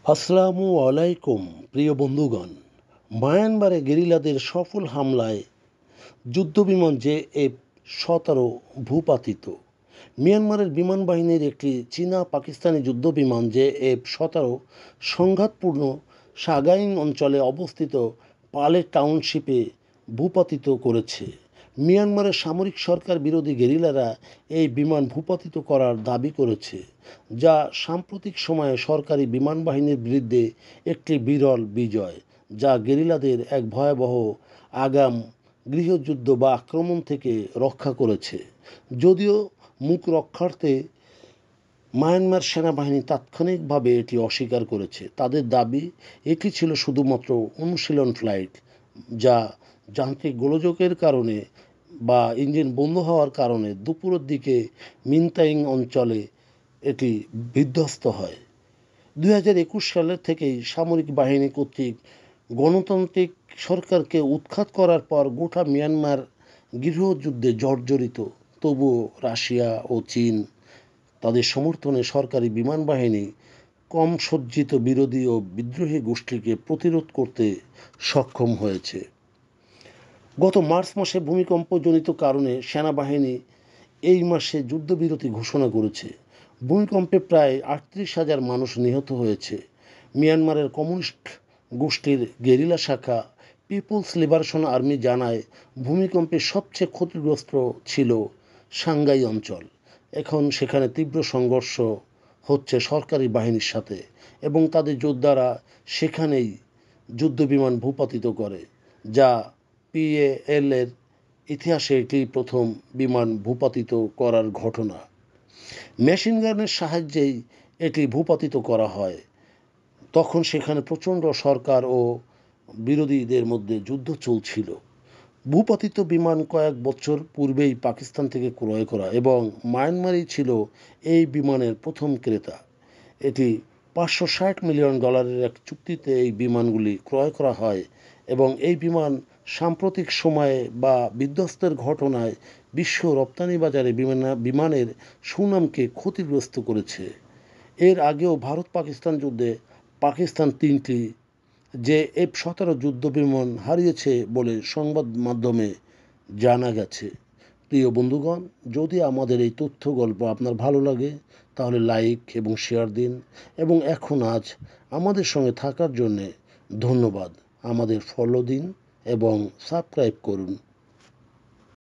আসসালামু আলাইকুম প্রিয় বন্ধুগণ। মায়ানমারে গেরিলাদের সফল হামলায় যুদ্ধবিমান JF-17 ভূপাতিত। মিয়ানমারের বিমান বাহিনীর একটি চীনা পাকিস্তানি যুদ্ধবিমান JF-17 সংঘাতপূর্ণ সাগাইং অঞ্চলে অবস্থিত পালে টাউনশিপে ভূপাতিত করেছে। মিয়ানমারের সামরিক সরকার বিরোধী গেরিলারা এই বিমান ভূপাতিত করার দাবি করেছে, যা সাম্প্রতিক সময়ে সরকারি বিমান বাহিনীর বিরুদ্ধে একটি বিরল বিজয়, যা গেরিলাদের এক ভয়াবহ আগাম গৃহযুদ্ধ বা আক্রমণ থেকে রক্ষা করেছে। যদিও মুখ রক্ষার্থে মায়ানমার সেনাবাহিনী তাৎক্ষণিকভাবে এটি অস্বীকার করেছে। তাদের দাবি, এটি ছিল শুধুমাত্র অনুশীলন ফ্লাইট, যা যান্ত্রিক গোলযোগের কারণে বা ইঞ্জিন বন্ধ হওয়ার কারণে দুপুরের দিকে মিনতাইং অঞ্চলে এটি বিধ্বস্ত হয়। 2021 সালের থেকেই সামরিক বাহিনী কর্তৃক গণতান্ত্রিক সরকারকে উৎখাত করার পর গোটা মিয়ানমার গৃহযুদ্ধে জর্জরিত। তবুও রাশিয়া ও চীন তাদের সমর্থনে সরকারি বিমান বাহিনী কম সজ্জিত বিরোধী ও বিদ্রোহী গোষ্ঠীকে প্রতিরোধ করতে সক্ষম হয়েছে। গত মার্চ মাসে ভূমিকম্পজনিত কারণে সেনাবাহিনী এই মাসে যুদ্ধবিরতি ঘোষণা করেছে। ভূমিকম্পে প্রায় 38,000 মানুষ নিহত হয়েছে। মিয়ানমারের কমিউনিস্ট গোষ্ঠীর গেরিলা শাখা পিপলস লিবারেশন আর্মি জানায়, ভূমিকম্পে সবচেয়ে ক্ষতিগ্রস্ত ছিল সাংগাই অঞ্চল। এখন সেখানে তীব্র সংঘর্ষ হচ্ছে সরকারি বাহিনীর সাথে এবং তাদের যোদ্ধারা সেখানেই যুদ্ধবিমান ভূপাতিত করে, যা PAL-এর ইতিহাসে এটি প্রথম বিমান ভূপাতিত করার ঘটনা। মেশিনগানের সাহায্যেই এটি ভূপাতিত করা হয়। তখন সেখানে প্রচণ্ড সরকার ও বিরোধীদের মধ্যে যুদ্ধ চলছিল। ভূপাতিত বিমান কয়েক বছর পূর্বেই পাকিস্তান থেকে ক্রয় করা এবং মায়ানমারই ছিল এই বিমানের প্রথম ক্রেতা। এটি $560 মিলিয়ন এক চুক্তিতে এই বিমানগুলি ক্রয় করা হয় এবং এই বিমান সাম্প্রতিক সময়ে বা বিধ্বস্তের ঘটনায় বিশ্ব রপ্তানি বাজারে বিমানের সুনামকে ক্ষতিগ্রস্ত করেছে। এর আগেও ভারত পাকিস্তান যুদ্ধে পাকিস্তান 3টি JF-17 যুদ্ধবিমান হারিয়েছে বলে সংবাদ মাধ্যমে জানা গেছে। প্রিয় বন্ধুগণ, যদি আমাদের এই তথ্য গল্প আপনার ভালো লাগে তাহলে লাইক এবং শেয়ার দিন এবং আজ আমাদের সঙ্গে থাকার জন্যে ধন্যবাদ। আমাদের ফলো দিন এবং সাবস্ক্রাইব করুন।